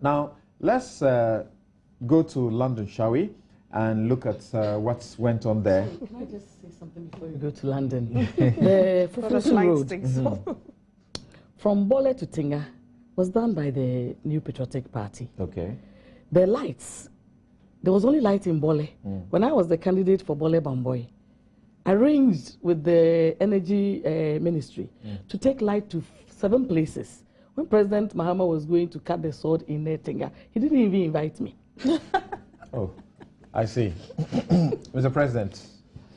Now, let's go to London, shall we? And look at what went on there. Can I just say something before you go to London? The Fufusu Road from Bole to Tinga was done by the New Patriotic Party. Okay. The lights, there was only light in Bole. When I was the candidate for Bole Bamboy, I arranged with the Energy Ministry to take light to 7 places. When President Mahama was going to cut the sword in Tinga, he didn't even invite me. Oh, I see. Mr. President,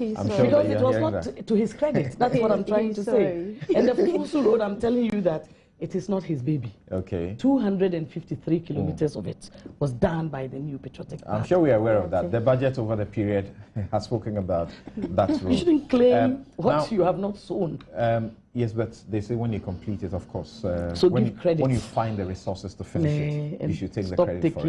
I'm sure because that it was not to his credit. That's what I'm trying to say. And the Fufusu Road, I'm telling you that it is not his baby. Okay. 253 kilometers of it was done by the New Patriotic Party. I'm sure we are aware of that. The budget over the period has spoken about that road. You shouldn't claim what you have not sown. Yes, but they say when you complete it, of course. So when give credit. When you find the resources to finish it, you should take the credit for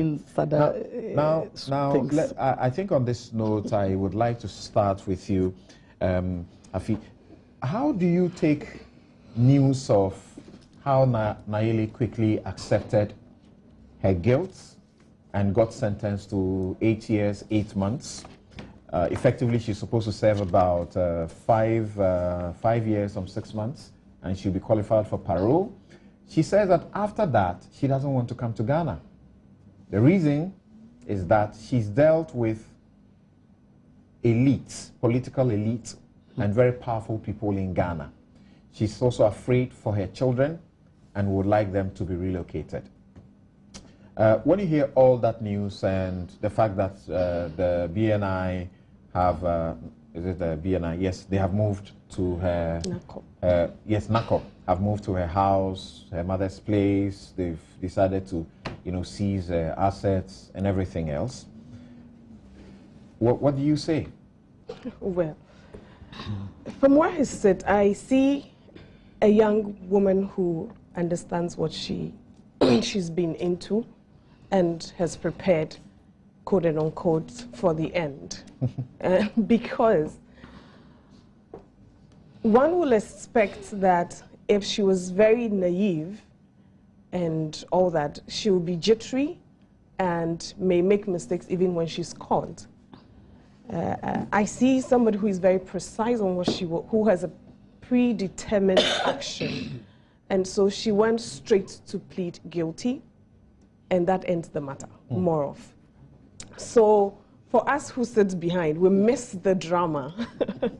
it. I think on this note, I would like to start with you, Afi. How do you take news of how Nayele quickly accepted her guilt and got sentenced to 8 years, 8 months? Effectively, she's supposed to serve about 5 years, 6 months, and she'll be qualified for parole. She says that after that, she doesn't want to come to Ghana. The reason is that she's dealt with elites, political elites, and very powerful people in Ghana. She's also afraid for her children and would like them to be relocated. When you hear all that news and the fact that the BNI have, is it the BNI? Yes, they have moved to her, NACO have moved to her house, her mother's place. They've decided to, seize her assets and everything else. What do you say? Well, from where I sit, I see a young woman who understands what she's been into and has prepared, quote and unquote, for the end. Because one will expect that if she was very naive and all that, she will be jittery and may make mistakes even when she's caught. I see somebody who is very precise on what who has a predetermined action. And so she went straight to plead guilty, and that ends the matter, more of. So for us who sit behind, we miss the drama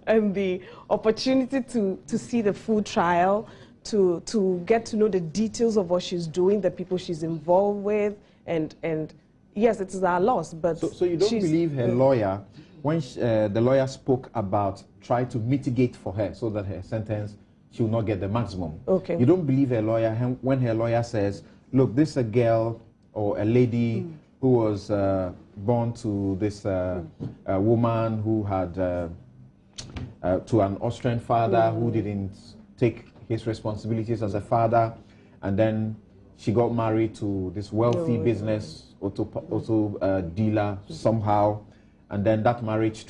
and the opportunity to see the full trial, to get to know the details of what she's doing, the people she's involved with, and yes, it is our loss, but So you don't believe her lawyer, when the lawyer spoke about try to mitigate for her so that her sentence, she will not get the maximum. Okay. You don't believe her lawyer when her lawyer says, look, this is a girl or a lady who was born to this woman who had, to an Austrian father who didn't take his responsibilities as a father, and then she got married to this wealthy business auto dealer somehow, and then that marriage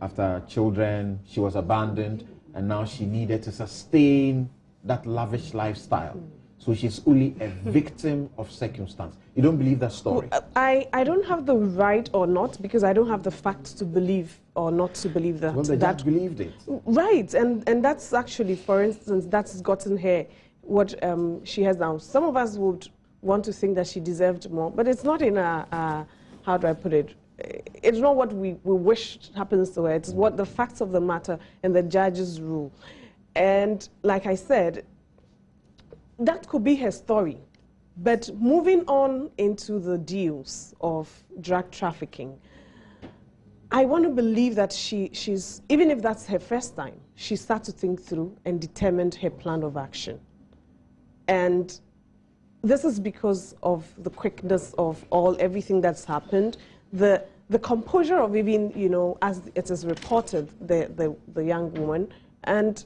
after children, she was abandoned, and now she needed to sustain that lavish lifestyle. So she's only a victim of circumstance. You don't believe that story? I don't have the right or not, because I don't have the facts to believe or not to believe that. Well, the judge believed it. Right, and that's actually, for instance, that's gotten her what she has now. Some of us would want to think that she deserved more, but it's not in a how do I put it? It's not what we wish happens to her. It's what the facts of the matter and the judge's rule. And like I said, that could be her story. But moving on into the deals of drug trafficking, I want to believe that she's, even if that's her first time, she started to think through and determined her plan of action. And this is because of the quickness of everything that's happened. The composure of even, as it is reported, the young woman. And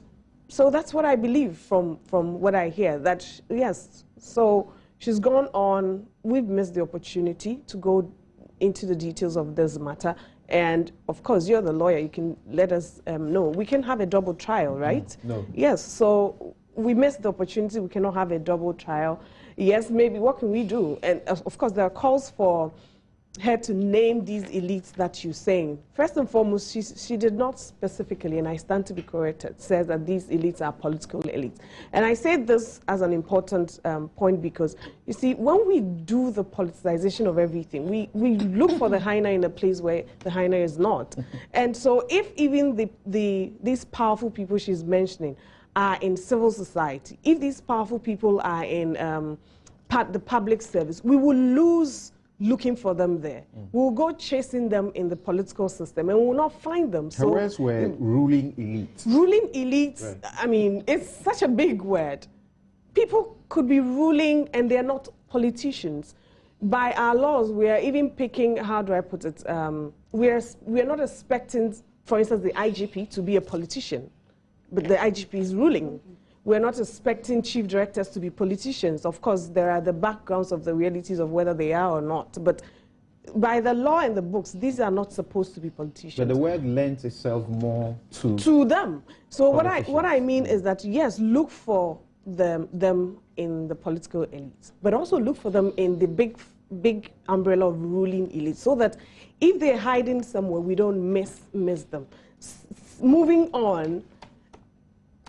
so that's what I believe from what I hear, that yes, so she's gone on. We've missed the opportunity to go into the details of this matter. And of course, you're the lawyer, you can let us know. We can have a double trial, right? No. Yes, so we missed the opportunity. We cannot have a double trial. yes, maybe what can we do? And of course, there are calls for her to name these elites that you're saying. First and foremost, she did not specifically, and I stand to be corrected, says that these elites are political elites. And I say this as an important point because, you see, when we do the politicization of everything, we look for the hyena in a place where the hyena is not. And so if even these powerful people she's mentioning are in civil society, if these powerful people are in the public service, we will lose looking for them there. We'll go chasing them in the political system and we'll not find them. Her words were ruling elites. Ruling elites, right. I mean, it's such a big word. People could be ruling and they're not politicians. By our laws, we are even picking, how do I put it, we are not expecting, for instance, the IGP to be a politician, but the IGP is ruling. We're not expecting chief directors to be politicians. Of course, there are the backgrounds of the realities of whether they are or not. But by the law and the books, these are not supposed to be politicians. But the word lends itself more to them. So what I mean is that, yes, look for them in the political elites, but also look for them in the big umbrella of ruling elites, so that if they're hiding somewhere, we don't miss them. Moving on,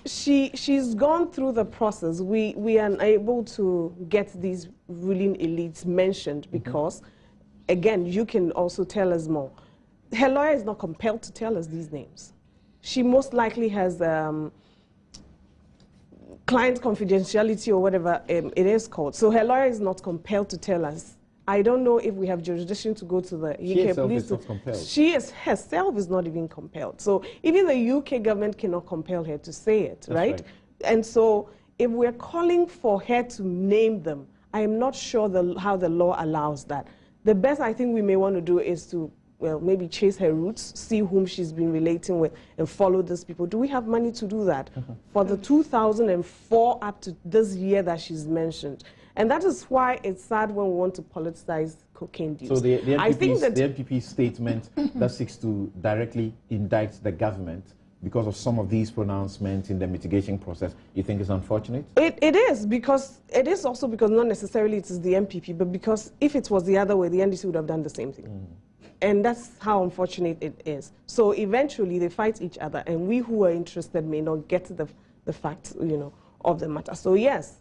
she's gone through the process. We are unable to get these ruling elites mentioned because, again, you can also tell us more. Her lawyer is not compelled to tell us these names. She most likely has client confidentiality or whatever it is called. So her lawyer is not compelled to tell us. I don't know if we have jurisdiction to go to the UK police. She herself is not even compelled. So even the UK government cannot compel her to say it, right? And so if we're calling for her to name them, I am not sure how the law allows that. The best I think we may want to do is to, well, maybe chase her roots, see whom she's been relating with, and follow these people. Do we have money to do that? For the 2004 up to this year that she's mentioned. And that is why it's sad when we want to politicize cocaine use. So the NPP statement that seeks to directly indict the government because of some of these pronouncements in the mitigation process, you think is unfortunate? It is, because it is also because not necessarily it is the MPP, but because if it was the other way, the NDC would have done the same thing. And that's how unfortunate it is. So eventually they fight each other, and we who are interested may not get the facts, you know, of the matter. So yes,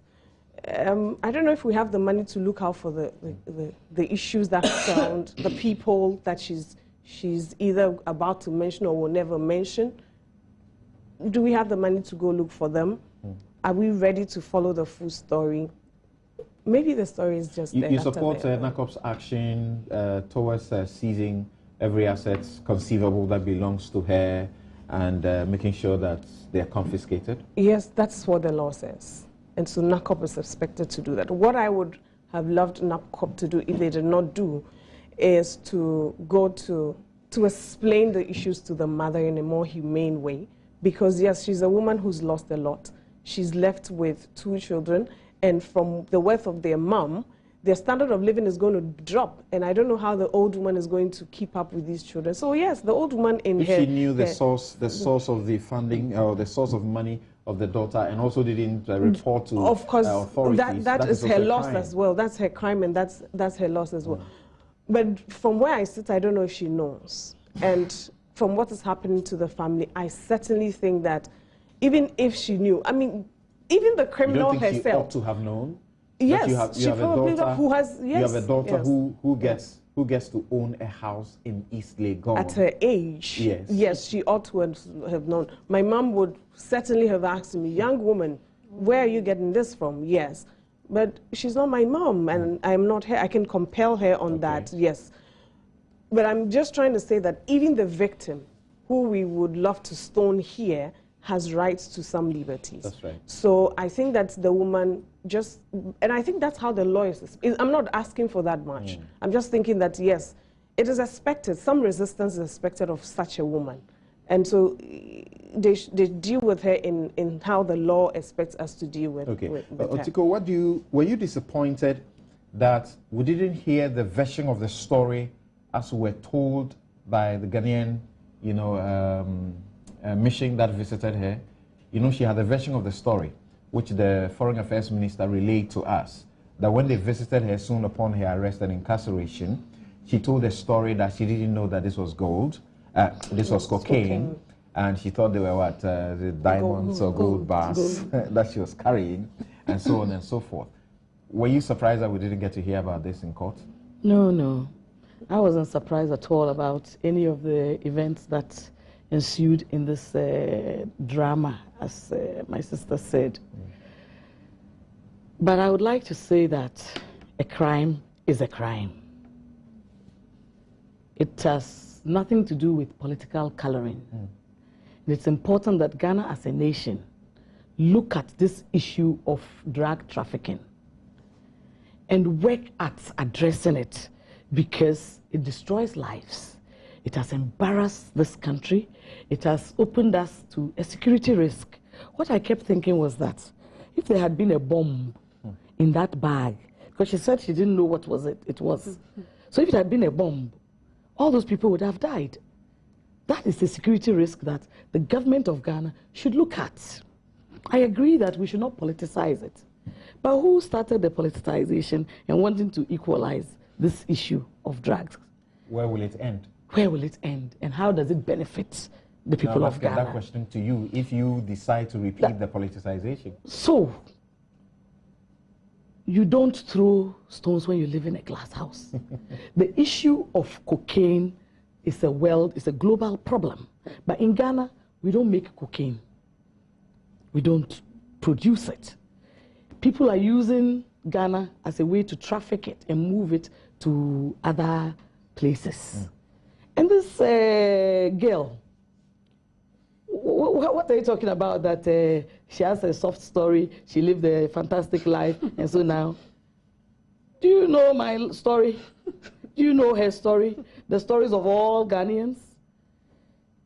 I don't know if we have the money to look out for the issues that surround the people that she's either about to mention or will never mention. Do we have the money to go look for them? Are we ready to follow the full story? Maybe the story is just there. You support NACOP's action towards seizing every asset conceivable that belongs to her and making sure that they're confiscated? Yes, that's what the law says. And so NACOP is expected to do that. What I would have loved NACOP to do, if they did not do, is to go to explain the issues to the mother in a more humane way. Because yes, she's a woman who's lost a lot. She's left with 2 children, and from the wealth of their mom, their standard of living is going to drop. And I don't know how the old woman is going to keep up with these children. So yes, the old woman in if she knew the source of the funding or the source of money of the daughter, and also didn't report to of course, authorities. that is her loss as well. That's her crime, and that's her loss as well. But from where I sit, I don't know if she knows. And from what is happening to the family, I certainly think that even if she knew, I mean, even the criminal herself. You don't think she ought to have known? Yes, you have a daughter who has. Yes, you have a daughter yes. who gets to own a house in East Legon. At her age, yes, she ought to have known. My mom would certainly have asked me, young woman, where are you getting this from? Yes, but she's not my mom, and I'm not her. I can compel her on that, yes. But I'm just trying to say that even the victim, who we would love to stone here, has rights to some liberties. That's right. So I think that the woman just, and I think that's how the law is. I'm not asking for that much. I'm just thinking that, yes, it is expected, some resistance is expected of such a woman. And so they deal with her in how the law expects us to deal with, with her. Otiko, were you disappointed that we didn't hear the version of the story as we were told by the Ghanaian, you know, mission that visited her? You know, she had a version of the story, which the Foreign Affairs Minister relayed to us. that when they visited her soon upon her arrest and incarceration, she told a story that she didn't know that this was gold, this was cocaine, and she thought they were what, the diamonds or gold bars that she was carrying, and so on and so forth. Were you surprised that we didn't get to hear about this in court? No, no. I wasn't surprised at all about any of the events that ensued in this drama, as my sister said. But I would like to say that a crime is a crime. It has nothing to do with political coloring. It's important that Ghana as a nation look at this issue of drug trafficking and work at addressing it, because it destroys lives. It has embarrassed this country. It has opened us to a security risk. What I kept thinking was that if there had been a bomb in that bag, because she said she didn't know what was it was. So if it had been a bomb, all those people would have died. That is a security risk that the government of Ghana should look at. I agree that we should not politicize it. But who started the politicization and wanting to equalize this issue of drugs? Where will it end? Where will it end? And how does it benefit the people of Ghana? That question to you, if you decide to repeat the politicization. So, you don't throw stones when you live in a glass house. The issue of cocaine is a global problem. But in Ghana, we don't make cocaine. We don't produce it. People are using Ghana as a way to traffic it and move it to other places. And this girl, what are you talking about? That she has a soft story, she lived a fantastic life, and so now, do you know my story? Do you know her story? The stories of all Ghanaians?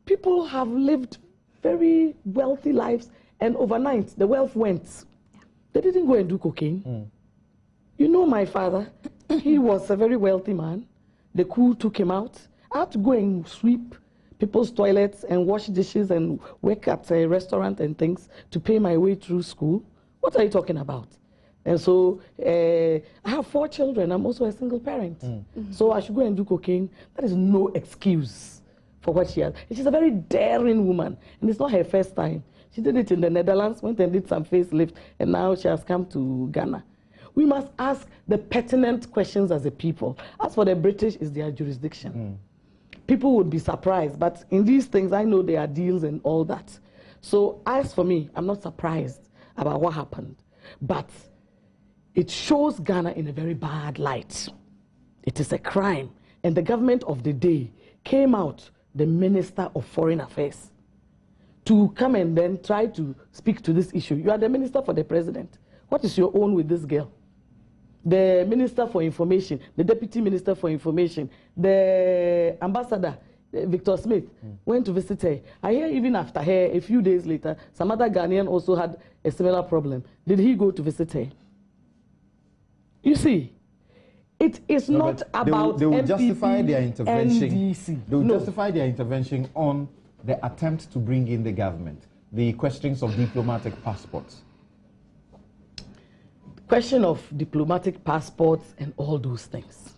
People have lived very wealthy lives, and overnight the wealth went. They didn't go and do cocaine. You know my father, he was a very wealthy man. The coup took him out. I had to go and sweep people's toilets and wash dishes and work at a restaurant and things to pay my way through school. What are you talking about? And so I have 4 children. I'm also a single parent. So I should go and do cocaine. That is no excuse for what she has. She's a very daring woman, and it's not her first time. She did it in the Netherlands, went and did some facelift, and now she has come to Ghana. We must ask the pertinent questions as a people. As for the British, it's their jurisdiction. People would be surprised, but in these things, I know there are deals and all that. So as for me, I'm not surprised about what happened, but it shows Ghana in a very bad light. It is a crime, and the government of the day came out, the Minister of Foreign Affairs, to come and then try to speak to this issue. You are the Minister for the President. What is your own with this girl? The Minister for Information, the Deputy Minister for Information, the Ambassador, Victor Smith, went to visit her. I hear even after her, a few days later, some other Ghanaian also had a similar problem. Did he go to visit her? You see, it is not about they will MPP, justify their intervention. NDC. They will justify their intervention on the attempt to bring in the government, the questions of diplomatic passports. Question of diplomatic passports and all those things.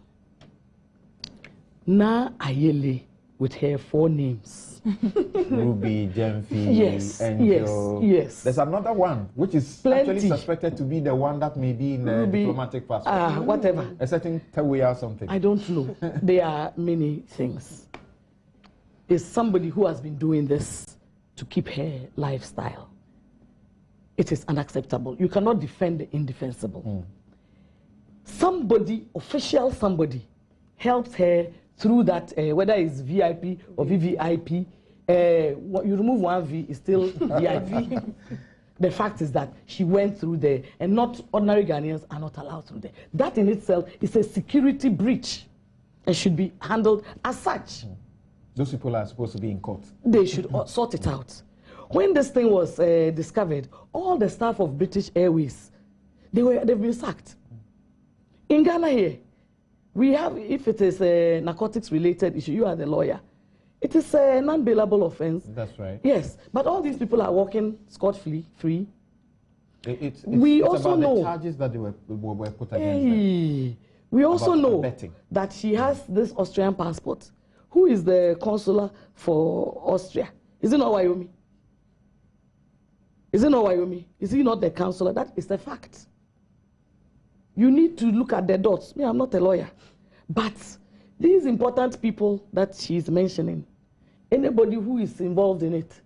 Nayele with her 4 names. Ruby, Gemfi, Angel. Yes. There's another one, which is actually suspected to be the one that may be in a diplomatic passport. Whatever. A certain Tawe or something. I don't know. There are many things. Is somebody who has been doing this to keep her lifestyle. It is unacceptable. You cannot defend the indefensible. Somebody, official somebody, helped her through that, whether it's VIP or VVIP. You remove one V, it's still VIP. The fact is that she went through there, and not ordinary Ghanaians are not allowed through there. That in itself is a security breach and should be handled as such. Those people are supposed to be in court. They should sort it out. When this thing was discovered, all the staff of British Airways, they've been sacked. In Ghana here, we have, if it is a narcotics-related issue, you are the lawyer. It is a non-bailable offense. That's right. Yes, but all these people are walking scot-free. We it's also about know the charges that they were put against them. We also About know abetting. that she has this Austrian passport. Who is the consular for Austria? Is it not Wyoming? Is it not Wyoming? Is he not the counselor? That is the fact. You need to look at the dots. Me, I'm not a lawyer. But these important people that she's mentioning, anybody who is involved in it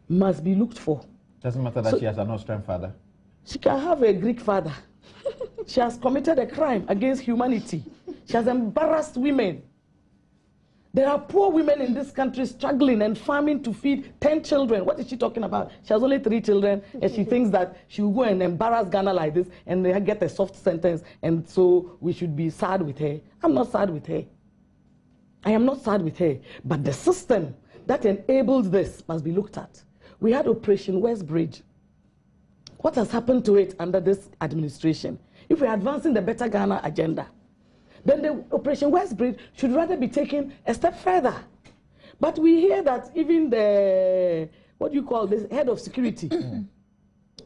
must be looked for. Doesn't matter that she has an Austrian father. She can have a Greek father. She has committed a crime against humanity. She has embarrassed women. There are poor women in this country struggling and farming to feed 10 children. What is she talking about? She has only 3 children, and she thinks that she will go and embarrass Ghana like this, and they get a soft sentence, and so we should be sad with her. I'm not sad with her. I am not sad with her. But the system that enables this must be looked at. We had Operation Westbridge. What has happened to it under this administration? If we're advancing the Better Ghana agenda, then the Operation Westbridge should rather be taken a step further. But we hear that even the, what do you call this, head of security,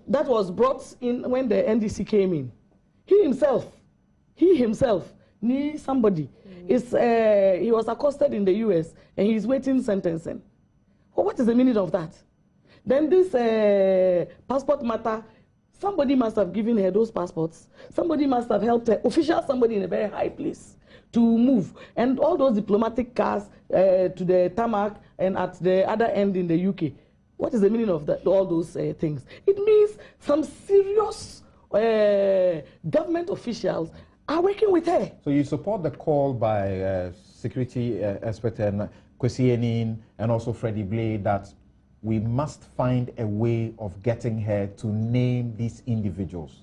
that was brought in when the NDC came in. He himself knew somebody. He was accosted in the US and he's waiting sentencing. Well, what is the meaning of that? Then this passport matter, somebody must have given her those passports. Somebody must have helped her, somebody in a very high place, to move. And all those diplomatic cars to the tarmac and at the other end in the UK. What is the meaning of that, all those things? It means some serious government officials are working with her. So you support the call by security expert Kwesi Enin and also Freddie Blade that we must find a way of getting her to name these individuals.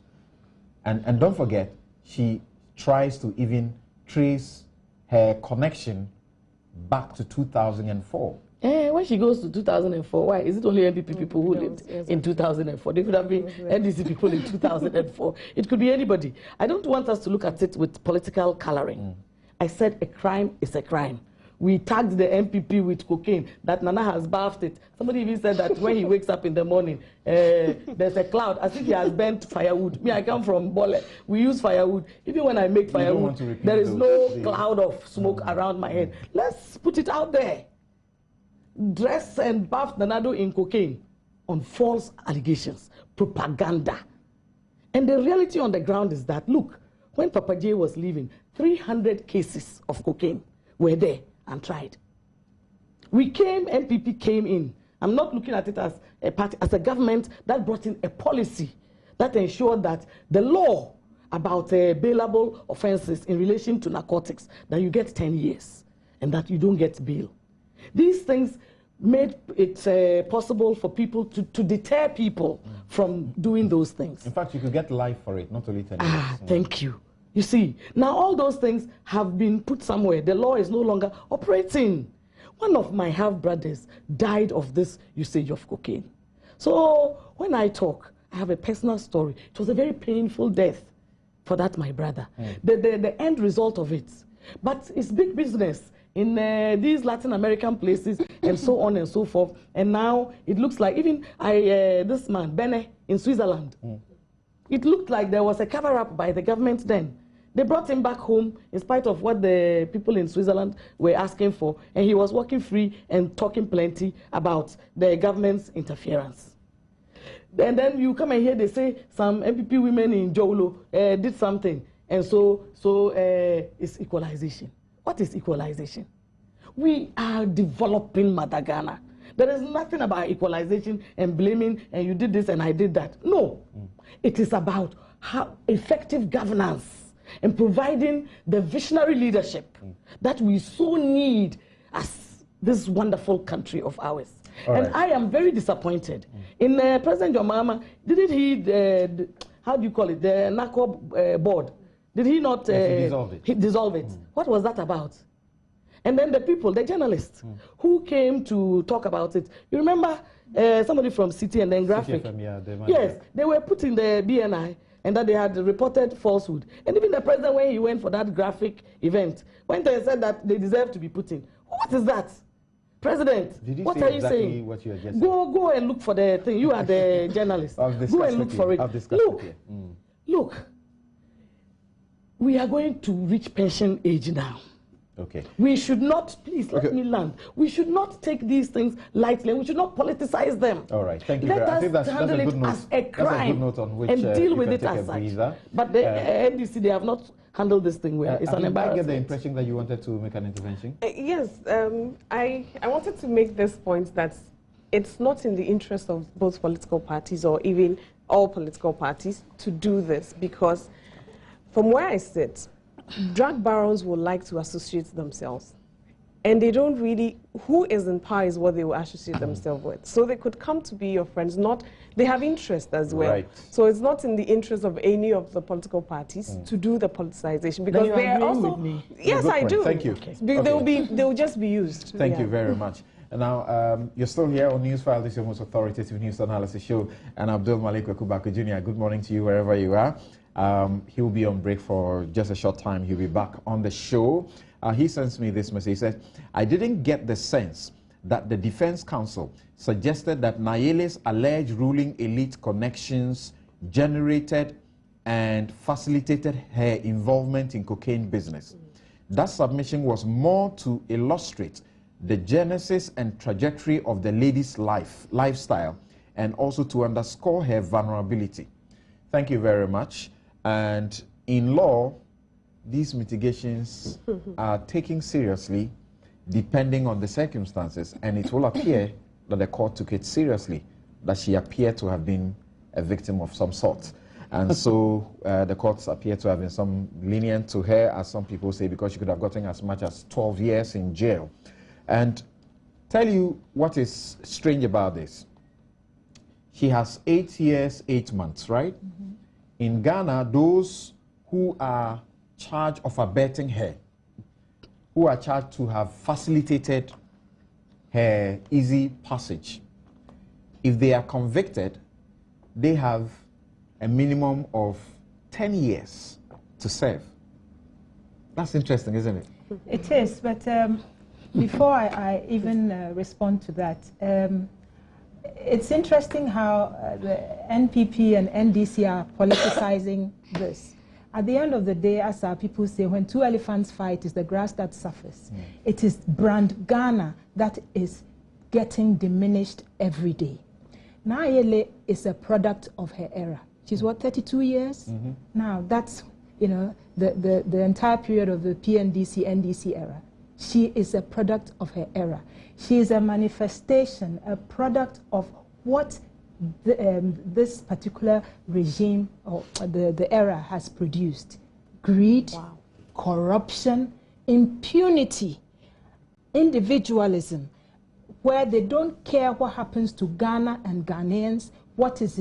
And don't forget, she tries to even trace her connection back to 2004. When she goes to 2004, why? Is it only NPP people who lived in 2004? They could have been NDC people in 2004. It could be anybody. I don't want us to look at it with political coloring. I said a crime is a crime. We tagged the MPP with cocaine, that Nana has bathed it. Somebody even said that when he wakes up in the morning, there's a cloud, as if he has burnt firewood. Me, I come from Bole. We use firewood. Even when I make firewood, there is no cloud of smoke around my head. Let's put it out there. Dress and bath Nanado in cocaine on false allegations, propaganda. And the reality on the ground is that, look, when Papa J was leaving, 300 cases of cocaine were there and tried. We came, NPP came in. I'm not looking at it as a party, as a government that brought in a policy that ensured that the law about bailable offenses in relation to narcotics, that you get 10 years and that you don't get bail. These things made it possible for people to deter people from doing those things. In fact, you could get life for it, not only 10 years. Thank you. You see, now all those things have been put somewhere. The law is no longer operating. One of my half-brothers died of this usage of cocaine. So when I talk, I have a personal story. It was a very painful death for that, my brother. The end result of it. But it's big business in these Latin American places and so on and so forth. And now it looks like even this man, Bene, in Switzerland, it looked like there was a cover-up by the government then. They brought him back home in spite of what the people in Switzerland were asking for, and he was walking free and talking plenty about the government's interference. And then you come and hear they say some MPP women in Jolo did something, and so it's equalization. What is equalization? We are developing Madagascar. There is nothing about equalization and blaming, and you did this and I did that. No. It is about how effective governance and providing the visionary leadership that we so need as this wonderful country of ours. And I am very disappointed. In President John Mahama, didn't he, how do you call it, the NACO board, did he not dissolve it? What was that about? And then the people, the journalists, who came to talk about it. You remember somebody from City and then Graphic? Yes, they were put in the BNI and that they had reported falsehood. And even the president, when he went for that Graphic event, went and said that they deserve to be put in. What is that? President, Did you what say are you exactly saying? what you are just Go and look for the thing. You are the journalist. Go and look for it. Look, look, we are going to reach pension age now. Okay. We should not, please let me land. We should not take these things lightly. We should not politicize them. All right, thank you. Let I think that's handle a good it note. as a crime. That's a good note on which and deal you with can it take as a such. breather. But the NDC, they have not handled this thing well. It's an embarrassment. I get the impression that you wanted to make an intervention. Yes, I wanted to make this point that it's not in the interest of both political parties or even all political parties to do this, because from where I sit, drug barons would like to associate themselves. And they don't really, who is in power is what they will associate themselves with. So they could come to be your friends, they have interest as well. Right. So it's not in the interest of any of the political parties to do the politicization, because they are also, with me. yes, I do. Thank you. Okay. They will just be used. Thank you very much. And now, you're still here on Newsfile. This is your most authoritative news analysis show. And Abdul Malik Wekubako Jr., good morning to you wherever you are. He'll be on break for just a short time. He'll be back on the show. He sends me this message. He says, I didn't get the sense that the Defense Council suggested that Nayele's alleged ruling elite connections generated and facilitated her involvement in cocaine business. That submission was more to illustrate the genesis and trajectory of the lady's lifestyle, and also to underscore her vulnerability. Thank you very much. And in law, these mitigations are taken seriously depending on the circumstances, and it will appear that the court took it seriously, that she appeared to have been a victim of some sort. And so the courts appear to have been some lenient to her, as some people say, because she could have gotten as much as 12 years in jail. And tell you what is strange about this. She has 8 years, 8 months, right? In Ghana, those who are charged of abetting her, who are charged to have facilitated her easy passage, if they are convicted, they have a minimum of 10 years to serve. That's interesting, isn't it? It is, but before I even respond to that, it's interesting how the NPP and NDC are politicizing this. At the end of the day, as our people say, when two elephants fight, it's the grass that suffers. It is brand Ghana that is getting diminished every day. Nayele is a product of her era. She's what, 32 years? Now, that's, you know, the entire period of the PNDC, NDC era. She is a product of her era. She is a manifestation, a product of what this particular regime or the era has produced. Greed, corruption, impunity, individualism, where they don't care what happens to Ghana and Ghanaians. What is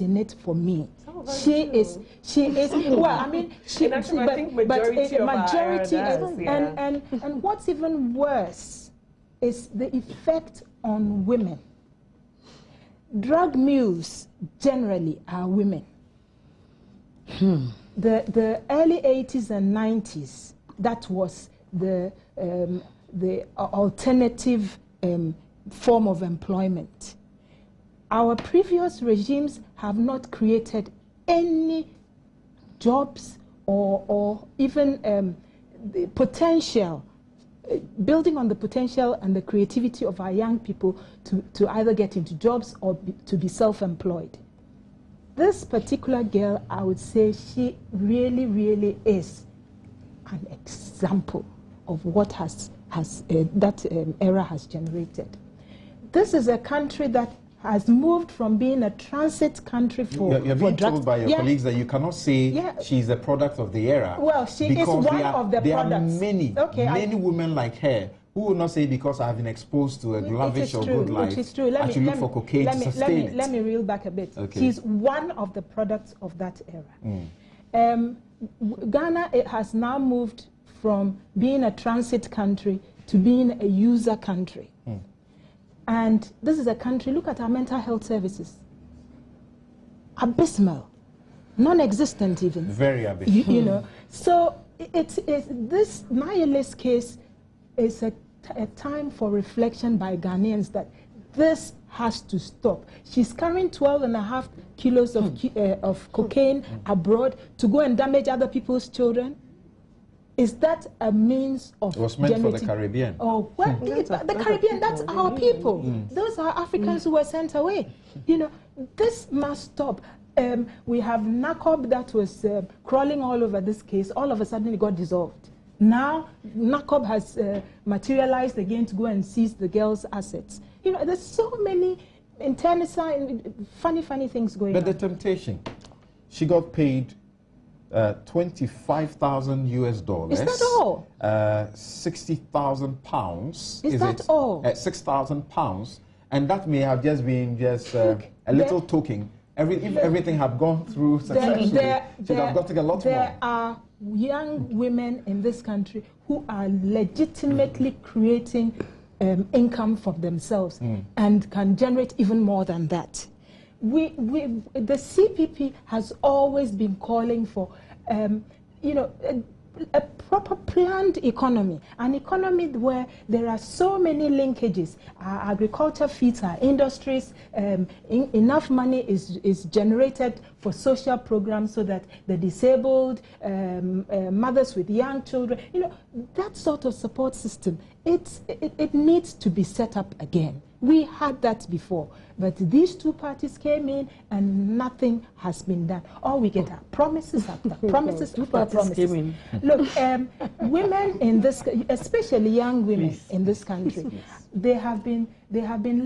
in it for me? She is well, I mean, I think majority and what's even worse is the effect on women. Drug mules generally are women. The early 80s and 90s, that was the alternative form of employment. Our previous regimes have not created any jobs or even the potential, building on the potential and the creativity of our young people to either get into jobs or to be self-employed. This particular girl, I would say she really, really is an example of what that era has generated. This is a country that has moved from being a transit country for You're being told by your colleagues that you cannot say she's a product of the era. Well, she is one of the products. There are many women like her who will not say, because I have been exposed to a lavish or good life, it is true. I should look for cocaine to sustain it. Let me reel back a bit. Okay. She's one of the products of that era. Ghana, it has now moved from being a transit country to being a user country. And this is a country, look at our mental health services. Abysmal, non-existent even. Very abysmal. You know, so this Nayele's case is a a time for reflection by Ghanaians that this has to stop. She's carrying 12.5 kilos of cocaine abroad to go and damage other people's children. Is that a means of It was meant for the Caribbean. Oh, well, the Caribbean, that's our people. Those are Africans who were sent away. You know, this must stop. We have NACOB that was crawling all over this case. All of a sudden, it got dissolved. Now, NACOB has materialized again to go and seize the girls' assets. You know, there's so many funny things going on. But the temptation, she got paid 25,000 US dollars. Is that all? 60,000 pounds. Is that all? 6,000 pounds. And that may have just been a little token. If everything had gone through successfully, she'd have gotten a lot more. There are young women in this country who are legitimately creating income for themselves and can generate even more than that. The CPP has always been calling for, you know, a proper planned economy, an economy where there are so many linkages. Our agriculture feeds our industries, enough money is generated for social programs so that the disabled, mothers with young children, you know, that sort of support system, it needs to be set up again. We had that before, but these two parties came in and nothing has been done. All we get are promises after promises after promises. Look, women in this, especially young women in this country, they have been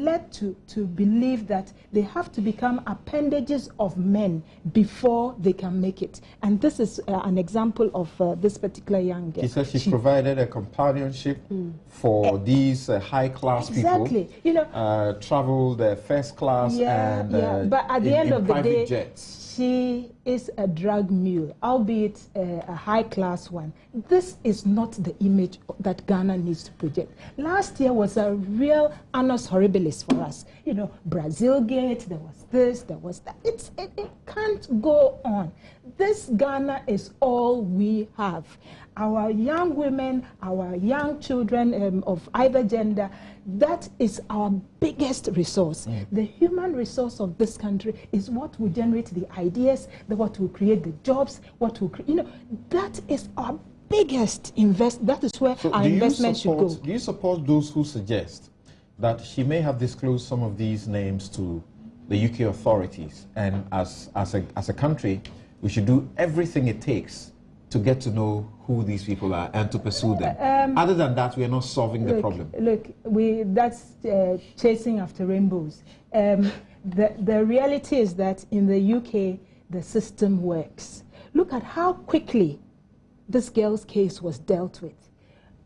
led to believe that they have to become appendages of men before they can make it. And this is an example of this particular young girl. She said she provided a companionship for these high-class people. Exactly. You know, traveled first class and but at the end of the day, jets. She is a drug mule, albeit a high-class one. This is not the image that Ghana needs to project. Last year was a real annus horribilis for us. You know, Brazil Gate, there was this, there was that. It can't go on. This Ghana is all we have. Our young women, our young children of either gender, that is our biggest resource. The human resource of this country is what will generate the ideas, what will create the jobs, what will, you know, that is our biggest that is where our investment should go. Do you support those who suggest that she may have disclosed some of these names to the UK authorities, and as a country, we should do everything it takes to get to know who these people are and to pursue them? Other than that, we are not solving the problem. Look, that's chasing after rainbows. The reality is that in the UK, the system works. Look at how quickly this girl's case was dealt with.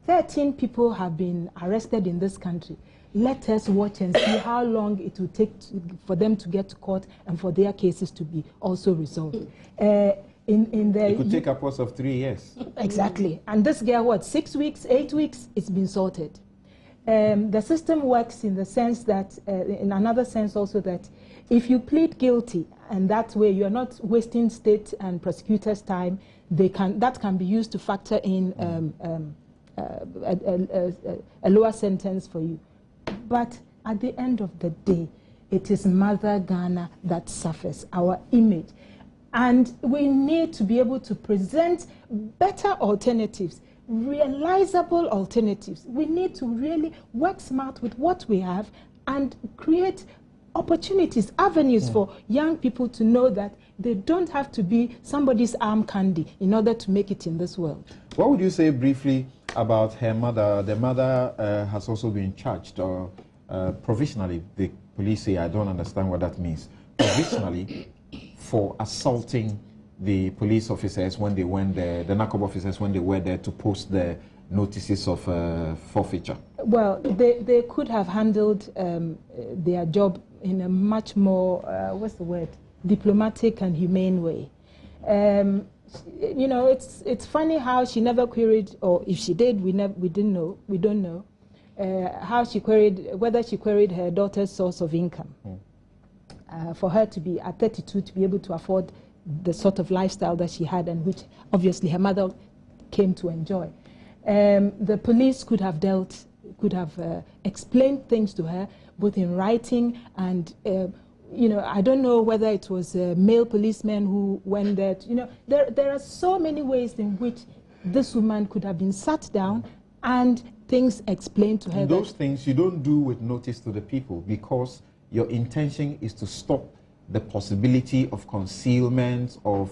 13 people have been arrested in this country. Let us watch and see how long it will take for them to get to court and for their cases to be also resolved. It could take upwards of 3 years. Exactly. And this girl, what, 6 weeks, 8 weeks, it's been sorted. The system works in the sense that, in another sense also, that if you plead guilty, and that way you're not wasting state and prosecutors' time, that can be used to factor in a lower sentence for you. But at the end of the day, it is Mother Ghana that suffers, our image. And we need to be able to present better alternatives, realizable alternatives. We need to really work smart with what we have and create opportunities, avenues for young people to know that they don't have to be somebody's arm candy in order to make it in this world. What would you say briefly about her mother? The mother has also been charged, or provisionally, the police say, I don't understand what that means, provisionally, for assaulting the police officers when they went there, the NACOB officers when they were there to post the notices of forfeiture. Well, they could have handled their job in a much more, what's the word, diplomatic and humane way. You know, it's funny how she never queried, or if she did, we don't know, how she queried, whether she queried her daughter's source of income. For her to be at 32 to be able to afford the sort of lifestyle that she had, and which obviously her mother came to enjoy. The police could have dealt could have explained things to her, both in writing and, you know, I don't know whether it was a male policeman who went there. You know, there are so many ways in which this woman could have been sat down and things explained to her. And those things you don't do with notice to the people, because your intention is to stop the possibility of concealment, of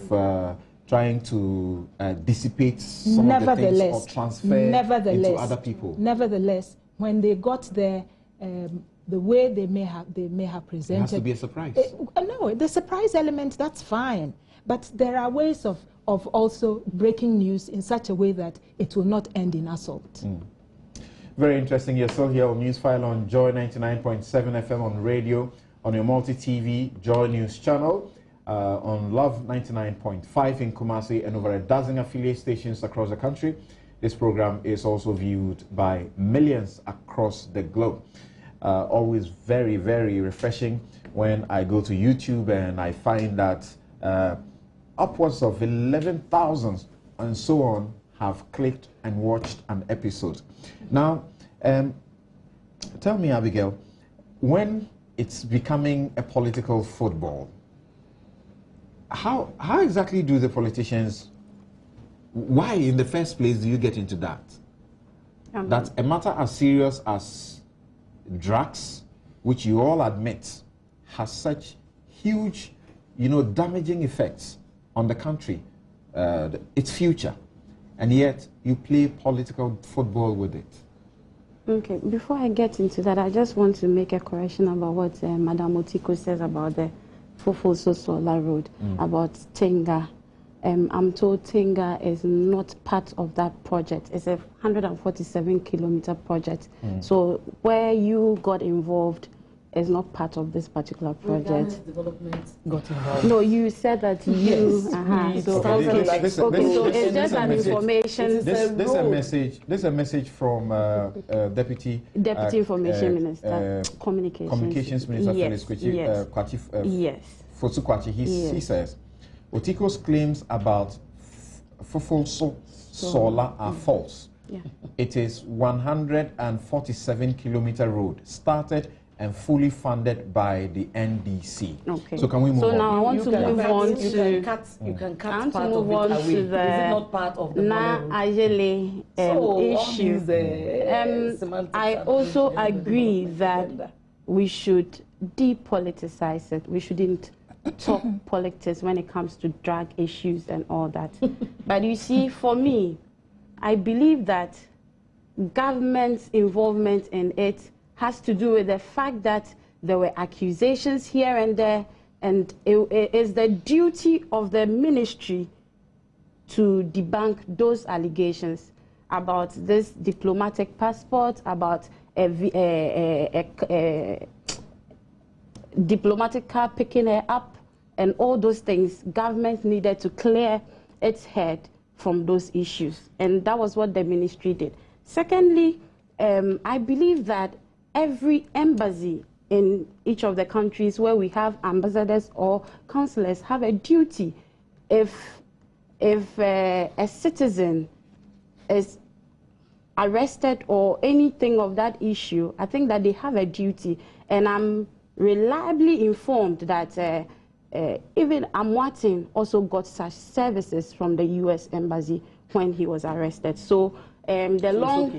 trying to dissipate some of the things or transfer into other people. Nevertheless, when they got there, the way they may have presented, it has to be a surprise. No, the surprise element, that's fine, but there are ways of also breaking news in such a way that it will not end in assault. Very interesting. You're still here on Newsfile on Joy 99.7 FM on radio, on your multi-TV Joy News channel, on Love 99.5 in Kumasi, and over a dozen affiliate stations across the country. This program is also viewed by millions across the globe. Always very, very refreshing when I go to YouTube and I find that upwards of 11,000 and so on have clicked and watched an episode. Now, tell me, Abigail, when it's becoming a political football, how exactly do the politicians, why in the first place do you get into that? That's a matter as serious as drugs, which you all admit has such huge, you know, damaging effects on the country, its future, and yet you play political football with it. Okay, before I get into that, I just want to make a correction about what Madam Otiko says about the Fofoso-Sola Road, about Tenga. I'm told Tenga is not part of that project. It's a 147-kilometer project. So where you got involved is not part of this particular project. Development got involved. No, you said that you. Yes, So it's just an information. This is a message from Deputy Information Minister, Communications Minister Felix Kwachi. Yes. Fosu Kwachi. He says, Otiko's claims about Fofoso-Sola are false. Yeah. It is 147-kilometer road, started and fully funded by the NDC. Okay. So can we move on? So now I want to move on to... You can cut part of it away. Is it not part of the Nayele issue? I also agree that we should depoliticize it. We shouldn't talk politics when it comes to drug issues and all that. But you see, for me, I believe that government's involvement in it has to do with the fact that there were accusations here and there, and it is the duty of the ministry to debunk those allegations about this diplomatic passport, about a diplomatic car picking her up, and all those things. Government needed to clear its head from those issues, and that was what the ministry did. Secondly, I believe that every embassy in each of the countries where we have ambassadors or consulars have a duty. If a citizen is arrested or anything of that issue, I think that they have a duty. And I'm reliably informed that even Amwatin also got such services from the U.S. Embassy when he was arrested. So no,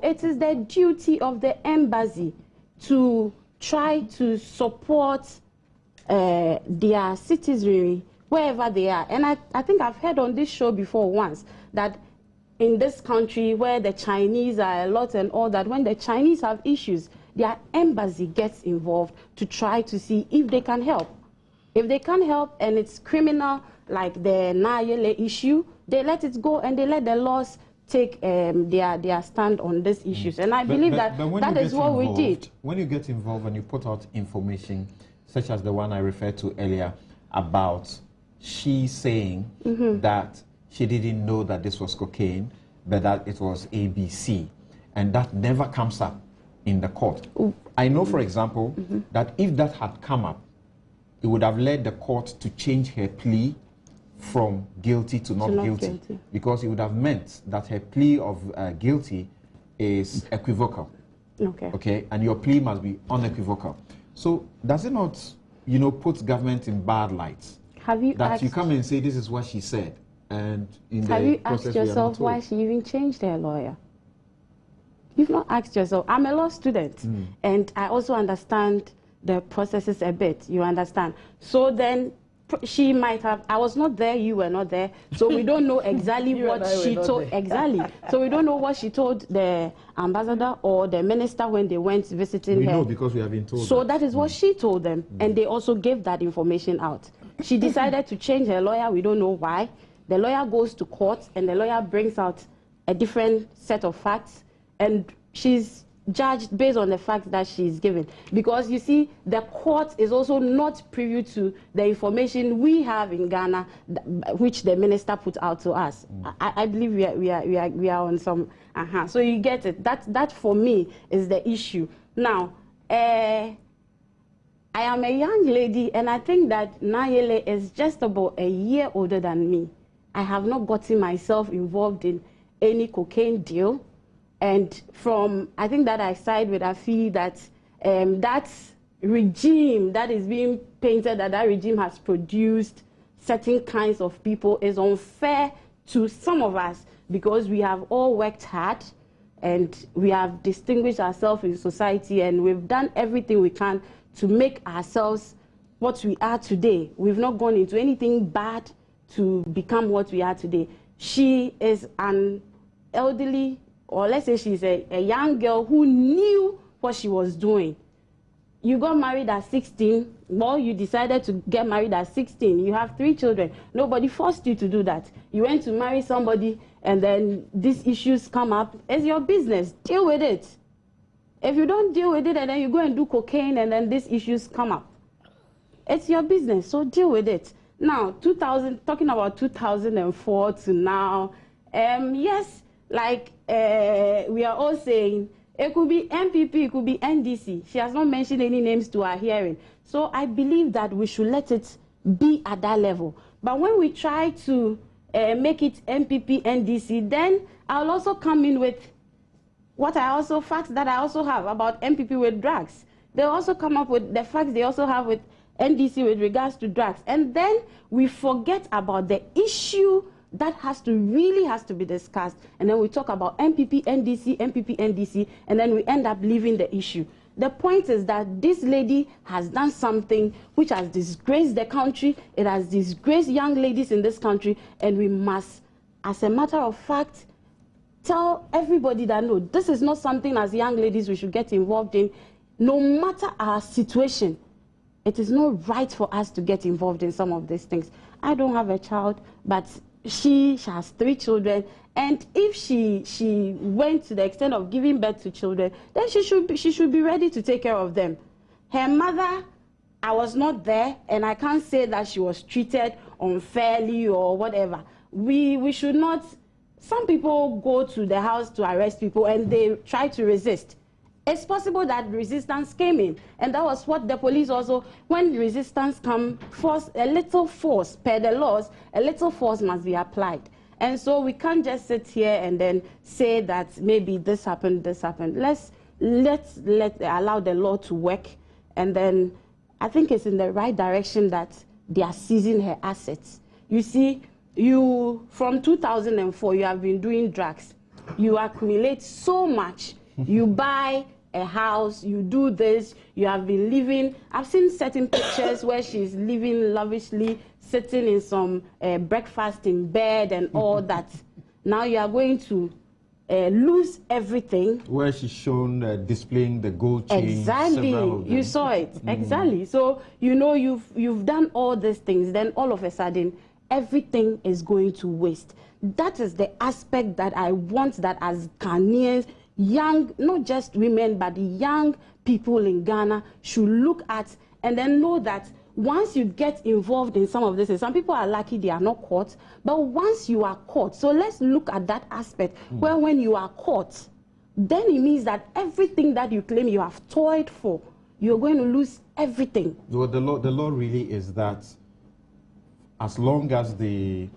it is the duty of the embassy to try to support their citizenry wherever they are. And I think I've heard on this show before once that in this country where the Chinese are a lot and all that, when the Chinese have issues, their embassy gets involved to try to see if they can help. If they can't help and it's criminal, like the Nayele issue, they let it go and they let the laws take their stand on these issues. And I believe that is what we did. When you get involved and you put out information, such as the one I referred to earlier, about she saying that she didn't know that this was cocaine, but that it was ABC, and that never comes up in the court. I know, for example, that if that had come up, it would have led the court to change her plea from guilty to not guilty, because it would have meant that her plea of guilty is equivocal. Okay. Okay, and your plea must be unequivocal. So does it not, you know, put government in bad light? Have you that asked, you come and say this is what she said, and in have the you process asked we are not yourself told? why she even changed her lawyer? You've not asked yourself. I'm a law student, and I also understand the processes a bit. You understand? So then she might have. I was not there. You were not there. So we don't know exactly what she told. Exactly. So we don't know what she told the ambassador or the minister when they went visiting We her. know because we have been told. So that is what she told them, and they also gave that information out. She decided to change her lawyer. We don't know why. The lawyer goes to court, and the lawyer brings out a different set of facts, and she's judged based on the facts that she's given. Because you see, the court is also not privy to the information we have in Ghana, which the minister put out to us. I believe we are on some. So you get it. That for me is the issue. Now, I am a young lady, and I think that Nayele is just about a year older than me. I have not gotten myself involved in any cocaine deal. And from, I think that I side with Afi that that regime that is being painted, that regime has produced certain kinds of people, is unfair to some of us because we have all worked hard and we have distinguished ourselves in society, and we've done everything we can to make ourselves what we are today. We've not gone into anything bad to become what we are today. She is an elderly, or let's say she's a young girl who knew what she was doing. You got married at 16. Well, you decided to get married at 16. You have 3 children. Nobody forced you to do that. You went to marry somebody, and then these issues come up. It's your business. Deal with it. If you don't deal with it, and then you go and do cocaine, and then these issues come up, it's your business. So deal with it. Now, talking about 2004 to now, yes, like we are all saying, it could be MPP, it could be NDC. She has not mentioned any names to our hearing. So I believe that we should let it be at that level. But when we try to make it MPP, NDC, then I'll also come in with facts that I also have about MPP with drugs. They'll also come up with the facts they also have with NDC with regards to drugs. And then we forget about the issue that really has to be discussed, and then we talk about MPP, NDC, MPP, NDC, and then we end up leaving the issue. The point is that this lady has done something which has disgraced the country, it has disgraced young ladies in this country, and we must, as a matter of fact, tell everybody that no, this is not something as young ladies we should get involved in, no matter our situation. It is not right for us to get involved in some of these things. I don't have a child, but she has 3 children, and if she went to the extent of giving birth to children, then she should be ready to take care of them. Her mother, I was not there, and I can't say that she was treated unfairly or whatever. We should not. Some people go to the house to arrest people, and they try to resist. It's possible that resistance came in, and that was what the police also, when resistance comes, a little force, per the laws, a little force must be applied. And so we can't just sit here and then say that maybe this happened, this happened. Let's allow the law to work, and then I think it's in the right direction that they are seizing her assets. You see, from 2004, you have been doing drugs. You accumulate so much. You buy a house, you do this, you have been living. I've seen certain pictures where she's living lavishly, sitting in some breakfast in bed and all that. Now you are going to lose everything. Where she's shown displaying the gold chain. Exactly, you saw it. Exactly. So you know you've done all these things. Then all of a sudden, everything is going to waste. That is the aspect that I want, that as Ghanaians, young, not just women, but young people in Ghana should look at, and then know that once you get involved in some of this, some people are lucky they are not caught, but once you are caught, so let's look at that aspect where when you are caught, then it means that everything that you claim you have toiled for, you're going to lose everything. Well, the law really is that as long as the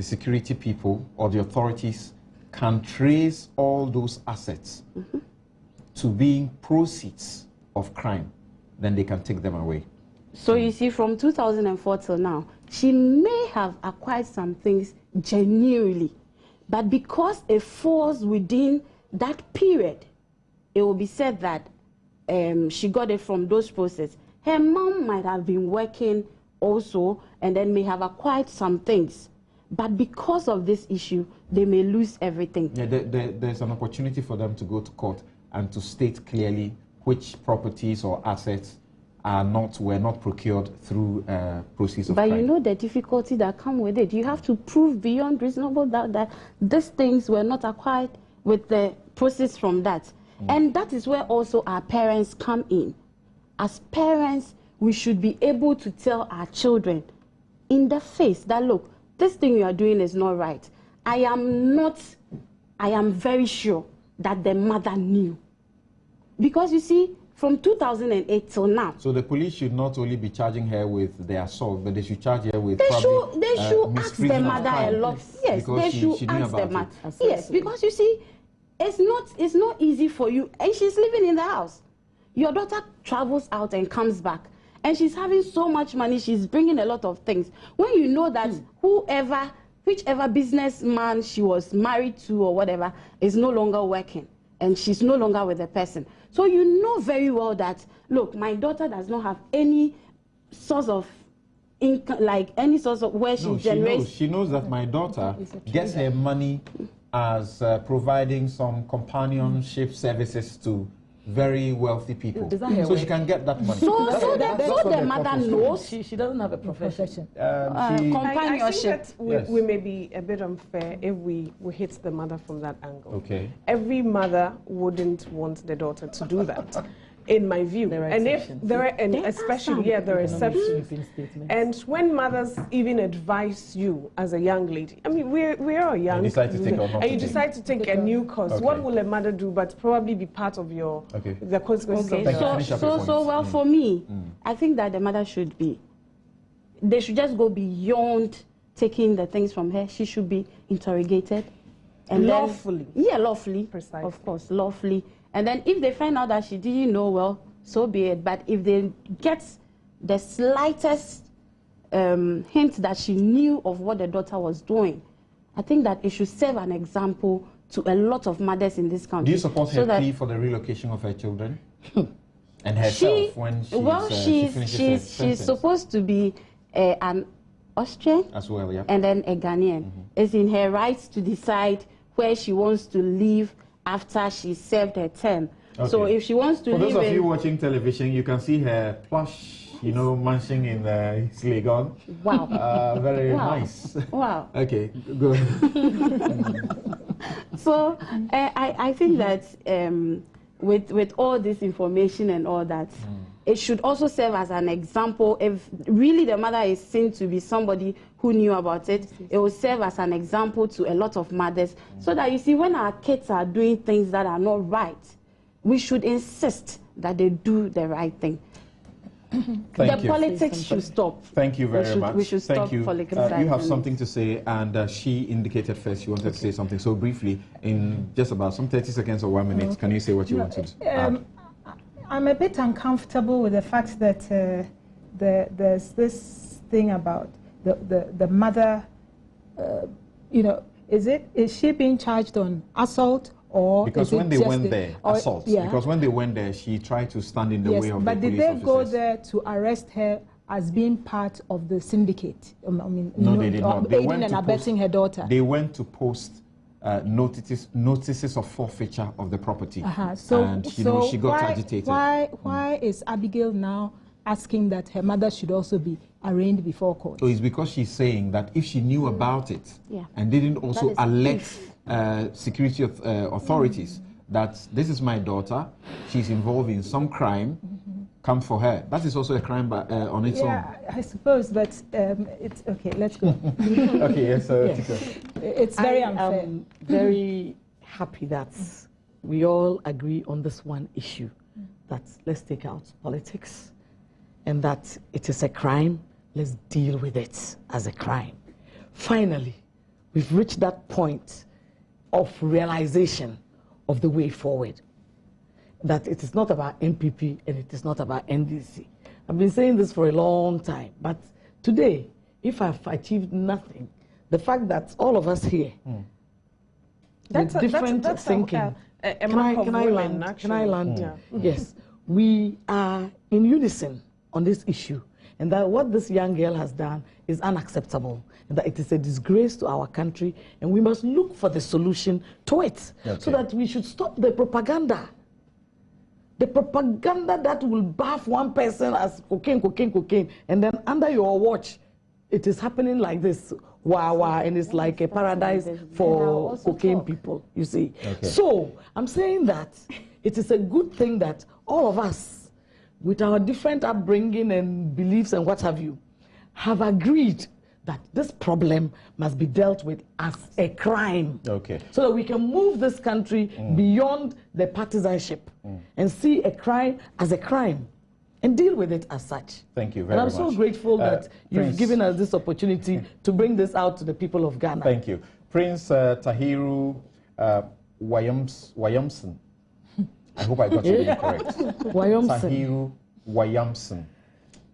security people or the authorities can trace all those assets to being proceeds of crime, then they can take them away. So you see, from 2004 till now, she may have acquired some things genuinely, but because it falls within that period, it will be said that she got it from those processes. Her mom might have been working also and then may have acquired some things. But because of this issue, they may lose everything. Yeah, there's an opportunity for them to go to court and to state clearly which properties or assets were not procured through proceeds of crime. But you know the difficulty that come with it. You have to prove beyond reasonable doubt that these things were not acquired with the proceeds from that. And that is where also our parents come in. As parents, we should be able to tell our children in the face that, look, this thing you are doing is not right. I am very sure that the mother knew. Because you see, from 2008 till now. So the police should not only be charging her with the assault, but they should charge her with they should ask the mother a lot. Yes, they should ask the mother. Yes, because you see, it's not easy for you. And she's living in the house. Your daughter travels out and comes back. And she's having so much money, she's bringing a lot of things. When you know that whichever businessman she was married to or whatever is no longer working, and she's no longer with the person. So you know very well that, look, my daughter does not have any source of income, like any source of where she generates. She knows that my daughter gets her money as providing some companionship services to very wealthy people. So she can get that money. So the mother knows. She doesn't have a profession. Companionship. I think that we may be a bit unfair if we hit the mother from that angle. Okay. Every mother wouldn't want the daughter to do that, in my view. There are exceptions. And when mothers even advise you as a young lady, I mean, we are young. You decide to take or not and you decide to take a new course. Okay. What will a mother do but probably be part of your the consequences of well, for me, I think that the mother should be, they should just go beyond taking the things from her. She should be interrogated. And lawfully. Lawfully. Precisely. Of course, lawfully. And then if they find out that she didn't know, well, so be it. But if they get the slightest hint that she knew of what the daughter was doing, I think that it should serve an example to a lot of mothers in this country. Do you support her plea for the relocation of her children? And herself when she's supposed to be an Austrian as well, yeah, and then a Ghanaian. It's in her rights to decide where she wants to live after she served her term. Okay. So if she wants to live for those of you watching television, you can see her plush, mansion in Sligon. Wow. Very nice. Wow. Okay, go ahead. So I think that with all this information and all that, it should also serve as an example. If really the mother is seen to be somebody who knew about it, it will serve as an example to a lot of mothers. So that you see, when our kids are doing things that are not right, we should insist that they do the right thing. The politics should stop. Thank you very much. We should stop politics. You have something to say, and she indicated first she wanted to say something. So briefly, in just about some 30 seconds or 1 minute, can you say what you wanted to add? I'm a bit uncomfortable with the fact that there's this thing about the mother, is she being charged on assault or because when they went there, assault. Yeah. Because when they went there, she tried to stand in the way of the police officers. But did they go there to arrest her as being part of the syndicate? No, they did not. They aiding and abetting her daughter. They went to post notices of forfeiture of the property. So she got agitated. Why is Abigail now asking that her mother should also be arraigned before court? So it's because she's saying that if she knew about it and didn't also alert security authorities that this is my daughter, she's involved in some crime, come for her. That is also a crime on its own. Yeah, I suppose, but it's okay. Let's go. Okay, yes, it's very unfair. I'm very happy that we all agree on this one issue, that let's take out politics, and that it is a crime. Let's deal with it as a crime. Finally, we've reached that point of realization of the way forward. That it is not about NPP and it is not about NDC. I've been saying this for a long time, but today, if I've achieved nothing, the fact that all of us here, That's different thinking. A mark of women, actually. Can I land? Yeah. Yes, we are in unison on this issue, and that what this young girl has done is unacceptable, and that it is a disgrace to our country, and we must look for the solution to it, so that we should stop the propaganda. The propaganda that will bath one person as cocaine, cocaine, cocaine, and then under your watch, it is happening like this, wow, and it's like a paradise for cocaine people, you see. So I'm saying that it is a good thing that all of us, with our different upbringing and beliefs and what have you, have agreed that this problem must be dealt with as a crime. So that we can move this country beyond the partisanship and see a crime as a crime and deal with it as such. Thank you very much. And I'm so grateful that you've given us this opportunity to bring this out to the people of Ghana. Thank you. Prince Tahiru Wayamson. I hope I got your name correct. Tahiru Wayamson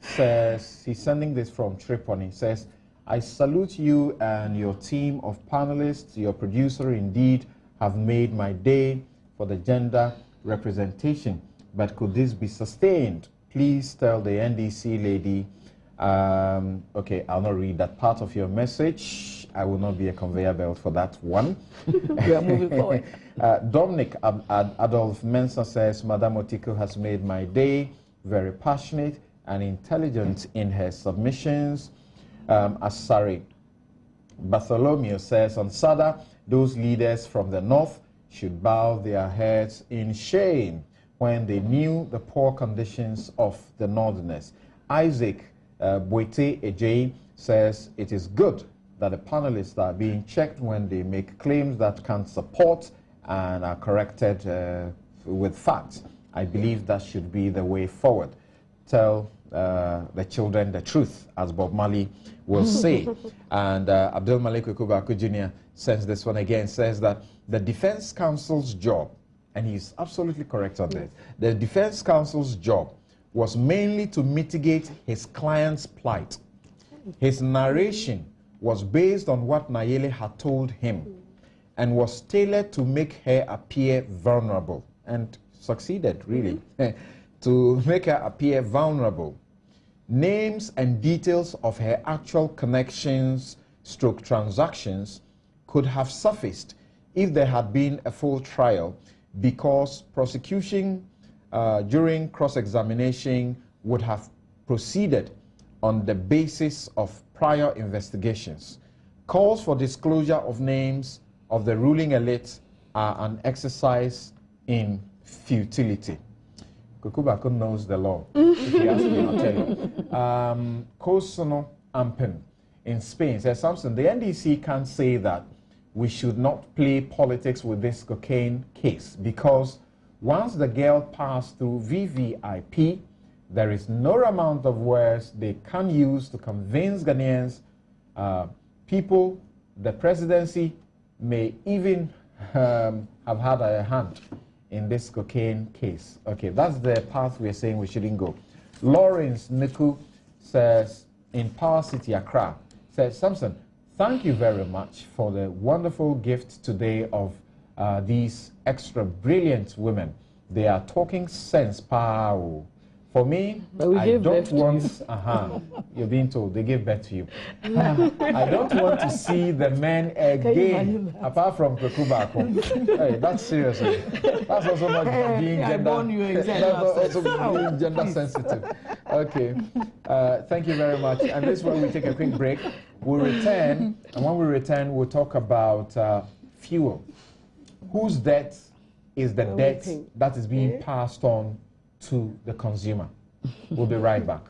says, he's sending this from Tripoli, says, I salute you and your team of panelists. Your producer indeed have made my day for the gender representation. But could this be sustained? Please tell the NDC lady. Okay, I'll not read that part of your message. I will not be a conveyor belt for that one. We are moving forward. Dominic Adolf Mensah says, Madame Otiko has made my day, very passionate and intelligent in her submissions. Asare Bartholomew says, on SADA, those leaders from the north should bow their heads in shame when they knew the poor conditions of the northerners. Isaac Boite Ejay says, it is good that the panelists are being checked when they make claims that can support and are corrected with facts. I believe that should be the way forward. Tell the children the truth, as Bob Marley will say. And Abdul Malik Okubaku Jr. sends this one again, says that the Defense Counsel's job, and he's absolutely correct on this, the Defense Counsel's job was mainly to mitigate his client's plight. His narration was based on what Nayele had told him and was tailored to make her appear vulnerable, and succeeded, really, to make her appear vulnerable. Names and details of her actual connections / transactions could have surfaced if there had been a full trial, because prosecution during cross-examination would have proceeded on the basis of prior investigations. Calls for disclosure of names of the ruling elite are an exercise in futility. Kukubaku knows the law. If you ask me, I'll tell you. Kosono Ampen in Spain says, Samson, the NDC can say that we should not play politics with this cocaine case, because once the girl passed through VVIP, there is no amount of words they can use to convince Ghanaians. People, the presidency may even have had a hand in this cocaine case. Okay, that's the path we're saying we shouldn't go. Lawrence Niku says, in Power City, Accra, says, Samson, thank you very much for the wonderful gift today of these extra brilliant women. They are talking sense, pow. For me, I don't want, you're being told, they gave birth to you. I don't want to see the men again, apart from Kekubako. Hey, that's serious. That's also not being gender sensitive. Okay, thank you very much. And this is where we take a quick break. We'll return, and when we return, we'll talk about fuel. Whose debt is the debt that is being passed on to the consumer? We'll be right back.